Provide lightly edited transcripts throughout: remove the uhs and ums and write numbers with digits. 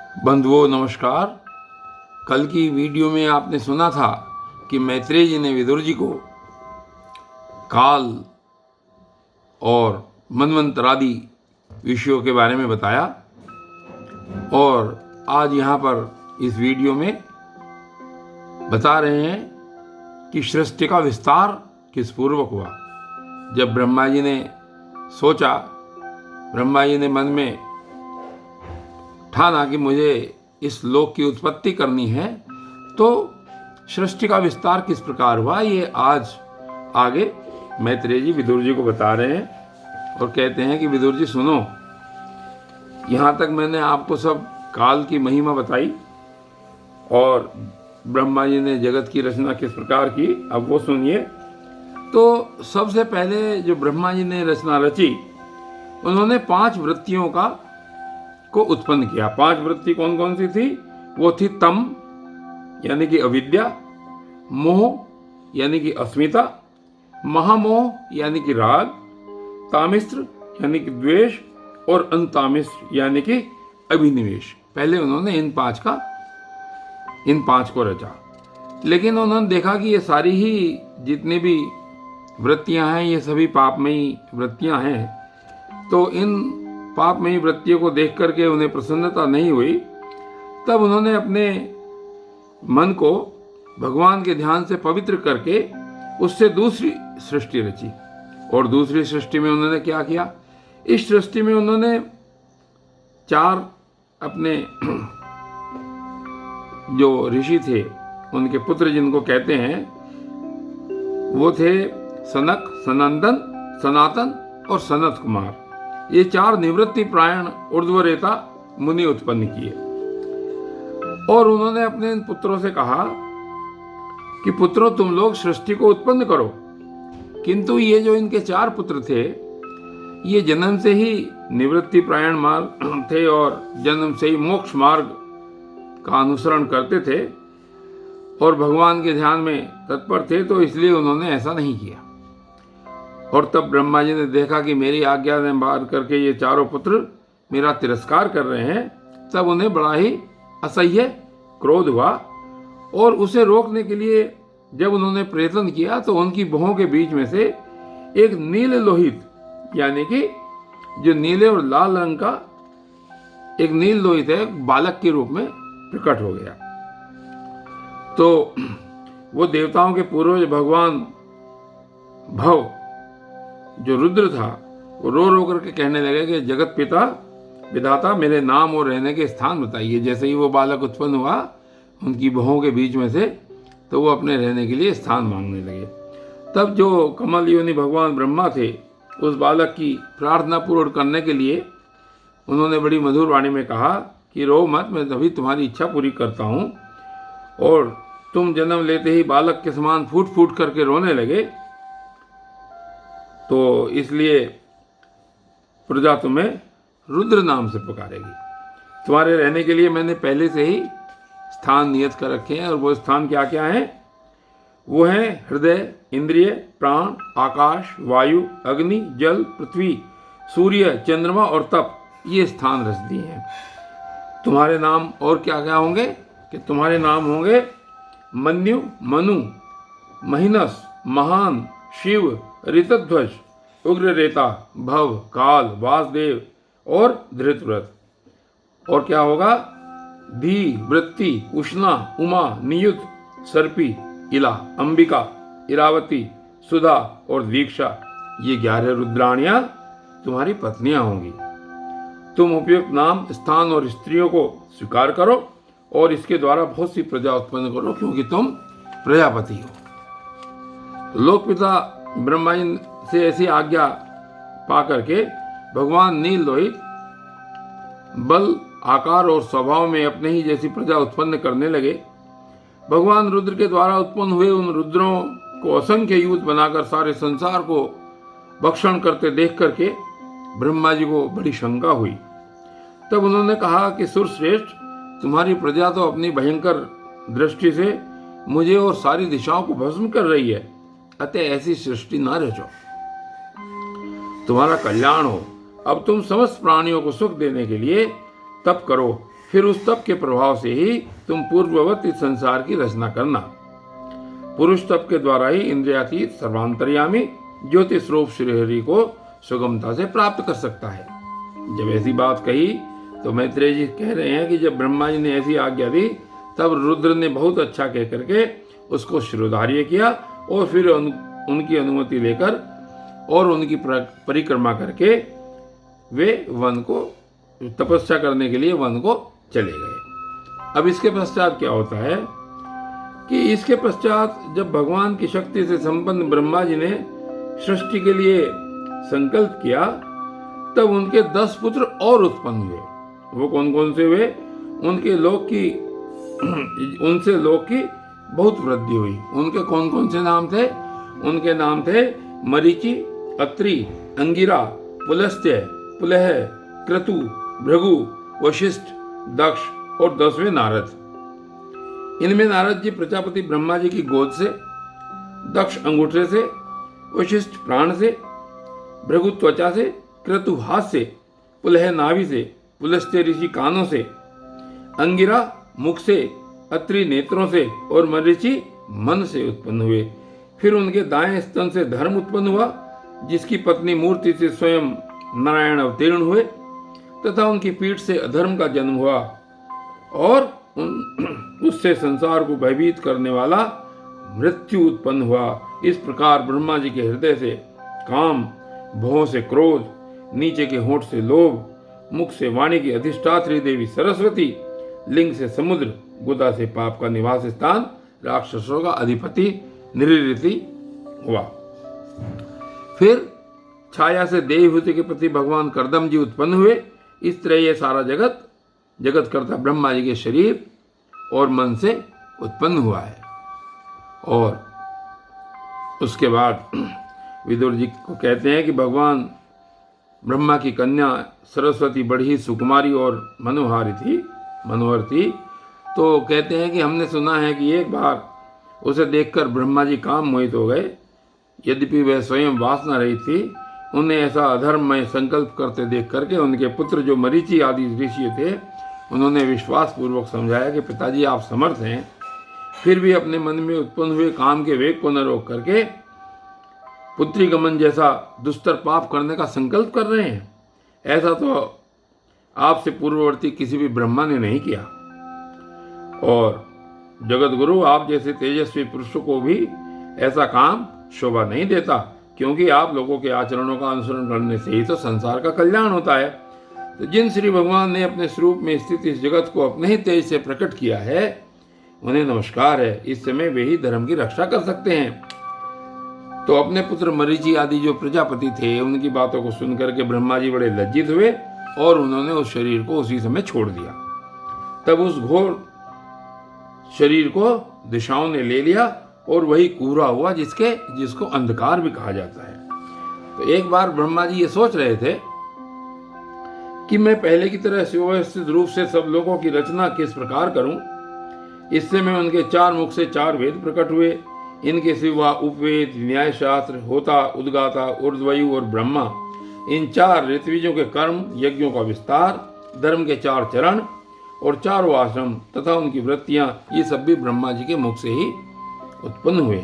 बंधुओं नमस्कार। कल की वीडियो में आपने सुना था कि मैत्रेय जी ने विदुर जी को काल और मनवंतरादि विषयों के बारे में बताया, और आज यहाँ पर इस वीडियो में बता रहे हैं कि सृष्टि का विस्तार किस पूर्वक हुआ। जब ब्रह्मा जी ने सोचा, ब्रह्मा जी ने मन में ठाना कि मुझे इस लोक की उत्पत्ति करनी है, तो सृष्टि का विस्तार किस प्रकार हुआ ये आज आगे मैत्रेय जी विदुर जी को बता रहे हैं। और कहते हैं कि विदुर जी सुनो, यहाँ तक मैंने आपको सब काल की महिमा बताई और ब्रह्मा जी ने जगत की रचना किस प्रकार की, अब वो सुनिए। तो सबसे पहले जो ब्रह्मा जी ने रचना रची, उन्होंने 5 वृत्तियों को उत्पन्न किया। 5 वृत्ति कौन कौन सी थी? वो थी तम यानी कि अविद्या, मोह यानी कि अस्मिता, महामोह यानी कि राग, तामिस्त्र यानी कि द्वेष और अंतामिस्त्र यानी कि अभिनिवेश। पहले उन्होंने इन 5 को रचा, लेकिन उन्होंने देखा कि ये सारी ही जितनी भी वृत्तियां हैं ये सभी पापमयी वृत्तियां हैं। तो इन पापमयी वृत्तियों को देख करके उन्हें प्रसन्नता नहीं हुई। तब उन्होंने अपने मन को भगवान के ध्यान से पवित्र करके उससे दूसरी सृष्टि रची। और दूसरी सृष्टि में उन्होंने क्या किया? इस सृष्टि में उन्होंने 4 अपने जो ऋषि थे, उनके पुत्र जिनको कहते हैं, वो थे सनक, सनंदन, सनातन और सनत कुमार। ये 4 निवृत्ति प्रायण ऊर्ध्वरेता मुनि उत्पन्न किए। और उन्होंने अपने इन पुत्रों से कहा कि पुत्रों, तुम लोग सृष्टि को उत्पन्न करो। किंतु ये जो इनके 4 पुत्र थे, ये जन्म से ही निवृत्ति प्रायण मार्ग थे और जन्म से ही मोक्ष मार्ग का अनुसरण करते थे और भगवान के ध्यान में तत्पर थे, तो इसलिए उन्होंने ऐसा नहीं किया। और तब ब्रह्मा जी ने देखा कि मेरी आज्ञा ने बार करके ये 4 पुत्र मेरा तिरस्कार कर रहे हैं, तब उन्हें बड़ा ही असह्य क्रोध हुआ। और उसे रोकने के लिए जब उन्होंने प्रयत्न किया, तो उनकी भुहों के बीच में से एक नील लोहित यानी कि जो नीले और लाल रंग का एक नील लोहित है, बालक के रूप में प्रकट हो गया। तो वो देवताओं के पूर्वज भगवान भव जो रुद्र था, वो रो रो करके कहने लगे कि जगत पिता विधाता, मेरे नाम और रहने के स्थान बताइए। जैसे ही वो बालक उत्पन्न हुआ उनकी बहों के बीच में से, तो वो अपने रहने के लिए स्थान मांगने लगे। तब जो कमल योनि भगवान ब्रह्मा थे, उस बालक की प्रार्थना पूर्ण करने के लिए उन्होंने बड़ी मधुर वाणी में कहा कि रो मत, मैं तभी तुम्हारी इच्छा पूरी करता हूँ। और तुम जन्म लेते ही बालक के समान फूट फूट करके रोने लगे, तो इसलिए प्रजा तुम्हें रुद्र नाम से पुकारेगी। तुम्हारे रहने के लिए मैंने पहले से ही स्थान नियत कर रखे हैं। और वो स्थान क्या क्या हैं? वो हैं हृदय, इंद्रिय, प्राण, आकाश, वायु, अग्नि, जल, पृथ्वी, सूर्य, चंद्रमा और तप। ये स्थान रच दिए हैं। तुम्हारे नाम और क्या क्या होंगे? कि तुम्हारे नाम होंगे मन्यु, मनु, महिनस, महान, शिव, ऋतध्वज, उग्ररेता, भव, काल, वासुदेव और धृतव्रत। और क्या होगा? धी, वृत्ति, उष्णा, उमा, नियुत, सर्पी, इला, अंबिका, इरावती, सुधा और दीक्षा। ये 11 रुद्राणियां तुम्हारी पत्नियां होंगी। तुम उपयुक्त नाम, स्थान और स्त्रियों को स्वीकार करो और इसके द्वारा बहुत सी प्रजा उत्पन्न करो, क्योंकि तुम प्रजापति हो। लोकपिता ब्रह्मा जी से ऐसी आज्ञा पा करके भगवान नील लोहित बल, आकार और स्वभाव में अपने ही जैसी प्रजा उत्पन्न करने लगे। भगवान रुद्र के द्वारा उत्पन्न हुए उन रुद्रों को असंख्य यूथ बनाकर सारे संसार को भक्षण करते देख करके ब्रह्मा जी को बड़ी शंका हुई। तब उन्होंने कहा कि सुरश्रेष्ठ, तुम्हारी प्रजा तो अपनी भयंकर दृष्टि से मुझे और सारी दिशाओं को भस्म कर रही है, अतः ऐसी सृष्टि न रचो, तुम्हारा कल्याण हो। अब तुम समस्त प्राणियों को सुख देने के लिए तप करो फिर उस तप के प्रभाव से ही तुम पूर्ववत इस संसार की रचना करना। पुरुष तप के द्वारा ही इंद्रियातीत सर्वांतर्यामी ज्योतिष रूप श्रीहरि को सुगमता से प्राप्त कर सकता है। जब ऐसी बात कही तो मैत्रेय जी कह रहे हैं कि जब ब्रह्मा जी ने ऐसी आज्ञा दी तब रुद्र ने बहुत अच्छा कह करके उसको शिरोधार्य किया और फिर उनकी अनुमति लेकर और उनकी परिक्रमा करके वे वन को तपस्या करने के लिए वन को चले गए। अब इसके पश्चात क्या होता है कि इसके पश्चात जब भगवान की शक्ति से संपन्न ब्रह्मा जी ने सृष्टि के लिए संकल्प किया तब उनके 10 पुत्र और उत्पन्न हुए। वो कौन कौन से हुए? उनसे लोक की बहुत वृद्धि हुई। उनके कौन कौन से नाम थे? उनके नाम थे मरीचि, अत्रि, अंगिरा, पुलस्त्य, पुलह, क्रतु, भृगु, वशिष्ठ, दक्ष और 10वें नारद। इनमें नारद जी प्रजापति ब्रह्मा जी की गोद से, दक्ष अंगूठे से, वशिष्ठ प्राण से, भृगु त्वचा से, क्रतु हाथ से, पुलह नाभि से, पुलस्त्य ऋषि कानों से, अंगिरा मुख से, अत्रि नेत्रों से और मरीचि मन से उत्पन्न हुए। फिर उनके दाएं स्तन से धर्म उत्पन्न हुआ जिसकी पत्नी मूर्ति से स्वयं नारायण अवतीर्ण हुए तथा उनकी पीठ से अधर्म का जन्म हुआ और उससे संसार को भयभीत करने वाला मृत्यु उत्पन्न हुआ। इस प्रकार ब्रह्मा जी के हृदय से काम, भौं से क्रोध, नीचे के होंठ से लोभ, मुख से वाणी की अधिष्ठात्री देवी सरस्वती, लिंग से समुद्र, गुदा से पाप का निवास स्थान, राक्षसों का अधिपति निरृति हुआ। फिर छाया से देवहूति के प्रति भगवान कर्दम जी उत्पन्न हुए। इस तरह ये सारा जगत करता ब्रह्मा जी के शरीर और मन से उत्पन्न हुआ है। और उसके बाद विदुर जी को कहते हैं कि भगवान ब्रह्मा की कन्या सरस्वती बड़ी सुकुमारी और मनोहर थी। तो कहते हैं कि हमने सुना है कि एक बार उसे देखकर ब्रह्मा जी काम मोहित हो गए। यद्यपि वह स्वयं वासना रही थी, उन्हें ऐसा अधर्ममय संकल्प करते देख करके उनके पुत्र जो मरीचि आदि ऋषि थे उन्होंने विश्वास पूर्वक समझाया कि पिताजी आप समर्थ हैं, फिर भी अपने मन में उत्पन्न हुए काम के वेग को न रोक करके पुत्री गमन जैसा दुस्तर पाप करने का संकल्प कर रहे हैं। ऐसा तो आपसे पूर्ववर्ती किसी भी ब्रह्मा ने नहीं किया। और जगत गुरु आप जैसे तेजस्वी पुरुषों को भी ऐसा काम शोभा नहीं देता, क्योंकि आप लोगों के आचरणों का अनुसरण करने से ही तो संसार का कल्याण होता है। तो जिन श्री भगवान ने अपने स्वरूप में स्थित इस जगत को अपने ही तेज से प्रकट किया है उन्हें नमस्कार है। इस समय वे ही धर्म की रक्षा कर सकते हैं। तो अपने पुत्र मरीचि आदि जो प्रजापति थे उनकी बातों को सुनकर के ब्रह्मा जी बड़े लज्जित हुए और उन्होंने उस शरीर को उसी समय छोड़ दिया। तब उस घोर शरीर को दिशाओं ने ले लिया और वही कूरा हुआ जिसको अंधकार भी कहा जाता है। तो एक बार ब्रह्मा जी ये सोच रहे थे कि मैं पहले की तरह सुव्यवस्थित रूप से सब लोगों की रचना किस प्रकार करूं। इससे मैं उनके 4 मुख से 4 वेद प्रकट हुए। इनके सिवा उपवेद, न्याय शास्त्र, होता, उद्गाता, ऊर्ध्वयु और ब्रह्मा, इन 4 ऋत्विजों के कर्म, यज्ञों का विस्तार, धर्म के 4 चरण और 4 आश्रम तथा उनकी वृत्तियां, ये सब भी ब्रह्मा जी के मुख से ही उत्पन्न हुए।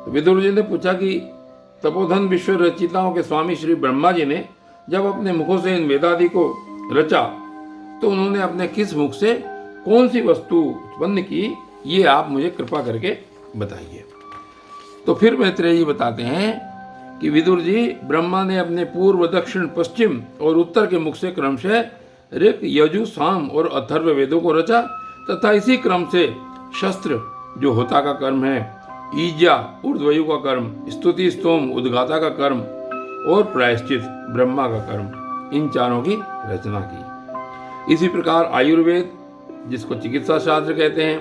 तो विदुर जी ने पूछा कि तपोधन विश्व रचिताओं के स्वामी श्री ब्रह्मा जी ने जब अपने मुखों से इन वेदादि को रचा तो उन्होंने अपने किस मुख से कौन सी वस्तु उत्पन्न की, ये आप मुझे कृपा करके बताइए। तो फिर मैत्रेय जी बताते हैं कि विदुर जी, ब्रह्मा ने अपने पूर्व, दक्षिण, पश्चिम और उत्तर के मुख से क्रमशः ऋक, यजु, साम और अथर्व वेदों को रचा तथा इसी क्रम से शस्त्र जो होता का कर्म है, ईजा ऊर्ध्वयु का कर्म, स्तुति स्तोम उद्गाता का कर्म और प्रायश्चित ब्रह्मा का कर्म, इन 4 की रचना की। इसी प्रकार आयुर्वेद जिसको चिकित्सा शास्त्र कहते हैं,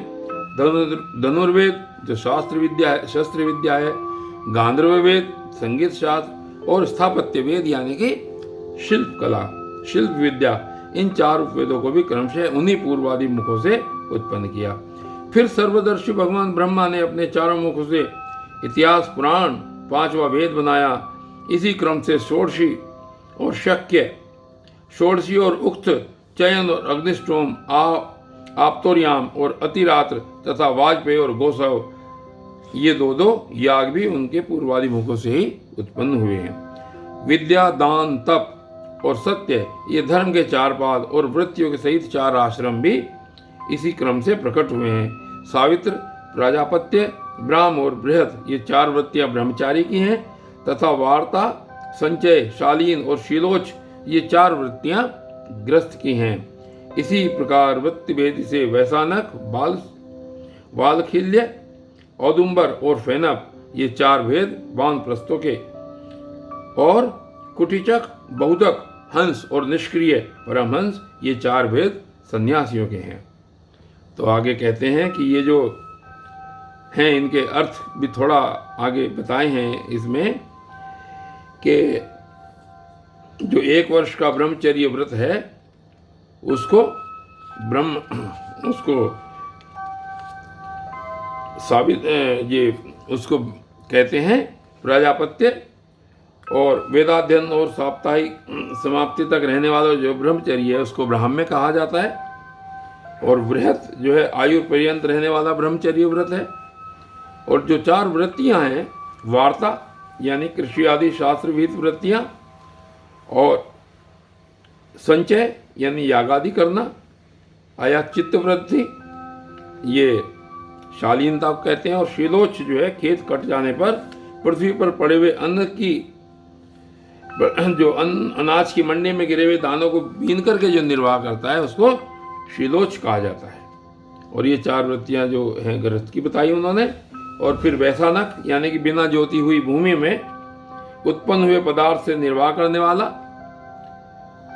धनुर्वेद जो शस्त्र विद्या है, गांधर्व वेद संगीत शास्त्र और स्थापत्य वेद यानी कि शिल्प कला, शिल्प विद्या, इन 4 उपवेदों को भी क्रमशः उन्हीं पूर्वादि मुखों से उत्पन्न किया। फिर सर्वदर्शी भगवान ब्रह्मा ने अपने 4 मुखों से इतिहास, पुराण, 5वां वेद बनाया। इसी क्रम से षोडशी और शक्य, षोडशी और उक्त चयन और अग्निष्टोम, आप्तोर्याम और अतिरात्र तथा वाजपेयी और गोसव, ये दो याग भी उनके पूर्वादि मुखों से ही उत्पन्न हुए हैं। विद्या, दान, तप और सत्य, ये धर्म के 4 पाद और वृत्तियों के सहित 4 आश्रम भी इसी क्रम से प्रकट हुए हैं। सावित्र, प्राजापत्य, ब्राह्म और बृहद, ये 4 वृत्तियां ब्रह्मचारी की हैं तथा वार्ता, संचय, शालीन और शीलोच, ये 4 वृत्तियां ग्रस्त की हैं। इसी प्रकार वृत्ति भेद से वैसानक, वालखिल्य, औदुंबर और फेनप, ये 4 भेद वानप्रस्थों के, और कुटिचक, बहुदक, हंस और निष्क्रिय परमहंस, ये 4 भेद सन्यासियों के हैं। तो आगे कहते हैं कि ये जो हैं इनके अर्थ भी थोड़ा आगे बताए हैं इसमें, कि जो 1 वर्ष का ब्रह्मचर्य व्रत है उसको उसको कहते हैं प्रजापत्य, और वेदाध्ययन और साप्ताहिक समाप्ति तक रहने वाला जो ब्रह्मचर्य है उसको ब्राह्मण्य कहा जाता है, और बृहत जो है आयु पर्यंत रहने वाला ब्रह्मचर्य व्रत है। और जो 4 वृत्तियां हैं, वार्ता यानी कृषि आदि शास्त्र विहित वृत्तियां, और संचय यानी यागादि करना, आया चित्त वृत्ति, ये शालीनता कहते हैं, और शीलोच जो है खेत कट जाने पर पृथ्वी पर पड़े हुए अन्न की, जो अनाज की मंडी में गिरे हुए दानों को बीन करके जो निर्वाह करता है उसको शीलोच कहा जाता है। और ये 4 वृत्तियां जो हैं गृहस्थ की बताई उन्होंने। और फिर वैसानक यानी कि बिना जोती हुई भूमि में उत्पन्न हुए पदार्थ से निर्वाह करने वाला,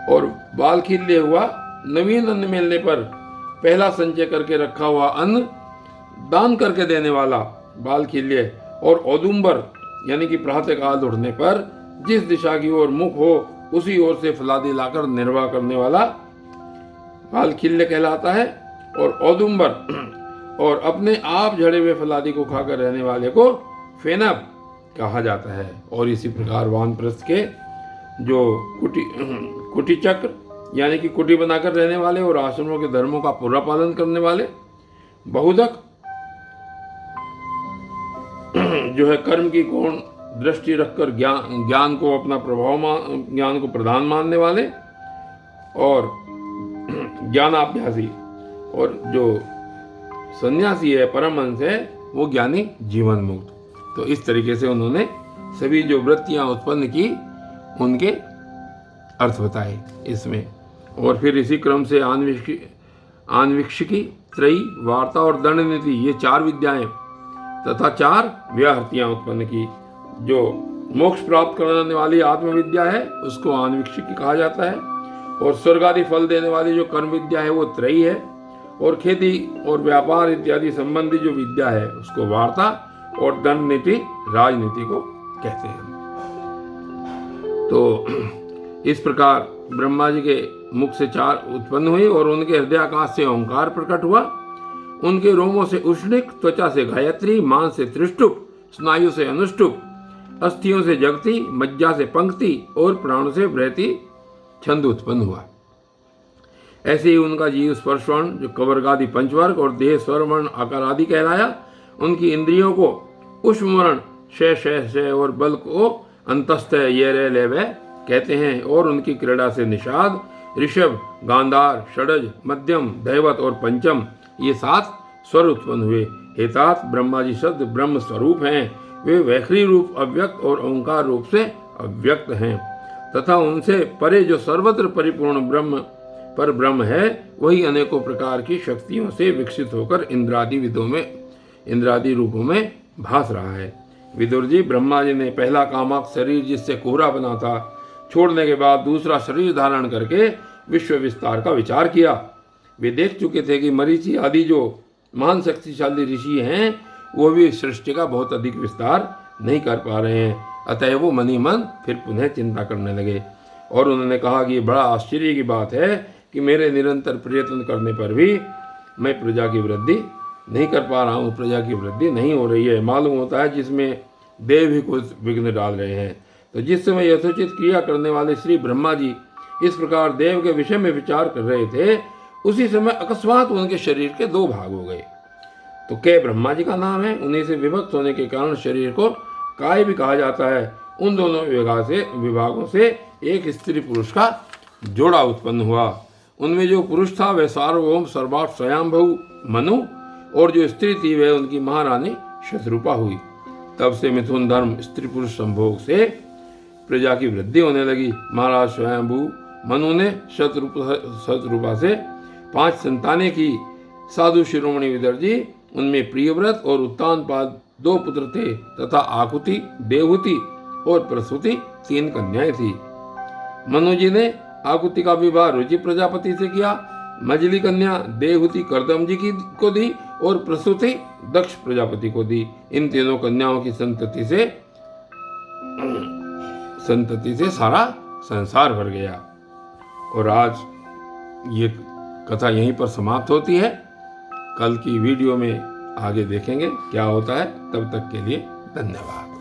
और बाल खिल्य हुआ नवीन अन्न मिलने पर पहला संचय करके रखा हुआ अन्न दान करके देने वाला बाल खिल्य, और औदुंबर यानी कि प्रातःकाल उठने पर जिस दिशा की ओर मुख हो उसी ओर से फलादि लाकर निर्वाह करने वाला बाल खिल्य कहलाता है। और औदुंबर और अपने आप झड़े हुए फलादि को खाकर रहने वाले को फेनप कहा जाता है। और इसी प्रकार वानप्रस्थ के जो कुटी चक्र यानी कि कुटी बनाकर रहने वाले और आश्रमों के धर्मों का पूरा पालन करने वाले, बहुदक जो है कर्म की कोण दृष्टि रखकर ज्ञान को अपना ज्ञान को प्रधान मानने वाले, और ज्ञानाभ्यासी, और जो सन्यासी है परमहंस है वो ज्ञानी जीवन मुक्त। तो इस तरीके से उन्होंने सभी जो वृत्तियां उत्पन्न की उनके अर्थ बताए इसमें। और फिर इसी क्रम से आन्वीक्षिकी, त्रयी, वार्ता और दंड नीति, ये 4 विद्याएं तथा 4 व्याहृतियां उत्पन्न की। जो मोक्ष प्राप्त कराने वाली आत्मविद्या है उसको आन्वीक्षिकी कहा जाता है, और स्वर्ग आदि फल देने वाली जो कर्म विद्या है वो त्रयी है, और खेती और व्यापार इत्यादि संबंधी जो विद्या है उसको वार्ता, और दंड नीति राजनीति को कहते हैं। तो इस प्रकार ब्रह्मा जी के मुख से 4 उत्पन्न हुई, और उनके हृदयाकाश से ओंकार प्रकट हुआ। उनके रोमों से उष्णिक, त्वचा से गायत्री, मांस से त्रिष्टुप, स्नायु से अनुष्टुप, अस्थियों से जगती, मज्जा से पंक्ति और प्राणों से बृहति छंद उत्पन्न हुआ। ऐसे ही उनका जीव स्पर्शवर्ण जो कवर्गादि पंचवर्ग और देह स्वरवर्ण आकार आदि कहलाया। उनकी इंद्रियों को उष्मवर्ण शय और बल को अंतस्थ ये रे ले वे कहते हैं, और उनकी क्रीड़ा से निषाद, ऋषभ, गांधार, षडज, मध्यम, दैवत और पंचम, ये 7 स्वर उत्पन्न हुए। हेतात ब्रह्मा जी शब्द ब्रह्म स्वरूप हैं, वे वैखरी रूप अव्यक्त और ओंकार रूप से अव्यक्त हैं, तथा उनसे परे जो सर्वत्र परिपूर्ण ब्रह्म पर ब्रह्म है वही अनेकों प्रकार की शक्तियों से विकसित होकर इंद्रादि रूपों में भास रहा है। विदुर जी, ब्रह्मा जी ने पहला कामक शरीर जिससे कोहरा बना था छोड़ने के बाद दूसरा शरीर धारण करके विश्व विस्तार का विचार किया। वे देख चुके थे कि मरीचि आदि जो महान शक्तिशाली ऋषि हैं वो भी सृष्टि का बहुत अधिक विस्तार नहीं कर पा रहे हैं। अतः वो मनी मन फिर पुनः चिंता करने लगे, और उन्होंने कहा कि बड़ा आश्चर्य की बात है कि मेरे निरंतर प्रयत्न करने पर भी मैं प्रजा की वृद्धि नहीं कर पा रहा हूँ, प्रजा की वृद्धि नहीं हो रही है। मालूम होता है जिसमें देव ही कुछ विघ्न डाल रहे हैं। तो जिस समय यथोचित क्रिया करने वाले श्री ब्रह्मा जी इस प्रकार देव के विषय में विचार कर रहे थे, उसी समय अकस्मात उनके शरीर के दो भाग हो गए। तो के ब्रह्मा जी का नाम है, उन्हीं से विभक्त होने के कारण शरीर को काय भी कहा जाता है। उन दोनों विभागों से एक स्त्री पुरुष का जोड़ा उत्पन्न हुआ। उनमें जो पुरुष था वह सार्वभौम सर्वार्थ स्वयंभू मनु, और जो स्त्री थी वह उनकी महारानी शतरूपा हुई। तब से मिथुन धर्म स्त्री पुरुष संभोग से प्रजा की वृद्धि होने लगी। महाराज स्वयंभू मनु ने शतरूपा से 5 संतानें की। साधु शिरोमणि विदर्जी, उनमें प्रियव्रत और उत्तानपाद 2 पुत्र थे तथा आकुति, देवहुति और प्रसूति 3 कन्याएं थी। मनु जी ने आकुति का विवाह रुचि प्रजापति से किया। मझली कन्या देवहुति करदम जी को दी और प्रसूति दक्ष प्रजापति को दी। इन तीनों कन्याओं की संतति से सारा संसार भर गया। और आज ये कथा यहीं पर समाप्त होती है। कल की वीडियो में आगे देखेंगे क्या होता है। तब तक के लिए धन्यवाद।